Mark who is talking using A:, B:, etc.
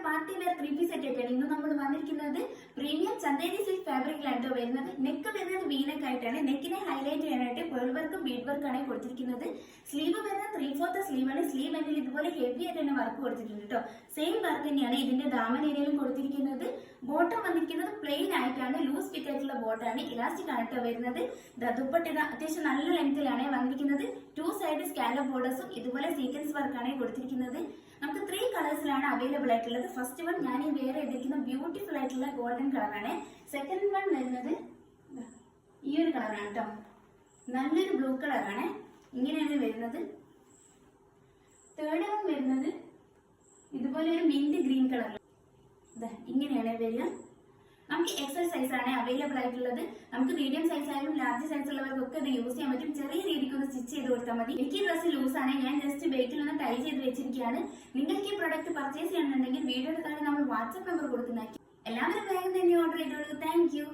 A: Party wear 3 piece set ആയിട്ടാണ് ഇന്ന് നമ്മൾ വന്നിരിക്കുന്നത്. പ്രീമിയം ചന്ദേരി സിൽക്ക് ഫാബ്രിക്കിലാണ് വരുന്നത്. നെക്ക് വരുന്നത് വീനക്ക് ആയിട്ടാണ്. നെക്കിനെ ഹൈലൈറ്റ് ചെയ്യാനായിട്ട് പേൾ വർക്കും ബീഡ് വർക്കാണ് കൊടുത്തിരിക്കുന്നത്. സ്ലീവ് വരുന്നത് 3/4 സ്ലീവ് ആണ്. സ്ലീവ് എൻഡിൽ ഇതുപോലെ ഹെവി ആയിട്ട് തന്നെ വർക്ക് കൊടുത്തിട്ടുണ്ട് കേട്ടോ. സെയിം വർക്ക് തന്നെയാണ് ഇതിന്റെ ദാമൻ ഏരിയയിലും കൊടുത്തിരിക്കുന്നത്. ബോട്ടം വന്നിരിക്കുന്നത് പ്ലെയിൻ ആയിട്ടാണ്, ലൂസ് ഫിറ്റ് ആയിട്ടുള്ള ബോട്ടാണ്, ഇലാസ്റ്റിക് ആണ് കേട്ടോ വരുന്നത്. ദുപ്പട്ട അത്യാവശ്യം നല്ല ലെങ്തിലാണ് വന്നിരിക്കുന്നത്. 2 സൈഡ് സ്കാലപ്പ് ബോർഡേഴ്സും ഇതുപോലെ സീക്വൻസ് വർക്കാണ് കൊടുത്തിരിക്കുന്നത്. നമുക്ക് 3 കളേഴ്സിലാണ് അവൈലബിൾ ആയിട്ടുള്ളത്. ഫസ്റ്റ് വൺ ഞാൻ ഈ വെയർ ചെയ്തിരിക്കുന്ന ബ്യൂട്ടിഫുൾ ആയിട്ടുള്ള ഗോൾഡൻ കളറാണ്. സെക്കൻഡ് വൺ വരുന്നത് ഈ ഒരു കളറാണ് കേട്ടോ. നല്ലൊരു ബ്ലൂ കളറാണ്, ഇങ്ങനെയാണ് വരുന്നത്. തേർഡ് വൺ വരുന്നത് ഇതുപോലെ ഒരു മിന്റ് ഗ്രീൻ കളർ, ഇങ്ങനെയാണ് വരിക. നമുക്ക് എക്സൽ സൈസ് ആണ് അവൈലബിൾ ആയിട്ടുള്ളത്. നമുക്ക് മീഡിയം സൈസ് ആയാലും ലാർജ് സൈസ് ഉള്ളവർക്കൊക്കെ ഇത് യൂസ് ചെയ്യാൻ പറ്റും. ചെറിയ രീതിക്ക് ഒന്ന് സ്റ്റിച്ച് ചെയ്ത് കൊടുത്താൽ മതി. എനിക്ക് ഈ ഡ്രസ്സ് ലൂസ് ആണ്, ഞാൻ ജസ്റ്റ് ബേക്കിൽ ഒന്ന് ടൈ ചെയ്ത് വെച്ചിരിക്കുകയാണ്. നിങ്ങൾക്ക് ഈ പ്രൊഡക്റ്റ് പർച്ചേസ് ചെയ്യണമെന്നുണ്ടെങ്കിൽ വീഡിയോയുടെ താഴെ നമ്മൾ വാട്സ്ആപ്പ് നമ്പർ കൊടുക്കുന്നതായിരിക്കും. എല്ലാവരും വേഗം തന്നെ ഓർഡർ ചെയ്തോളൂ. Thank you.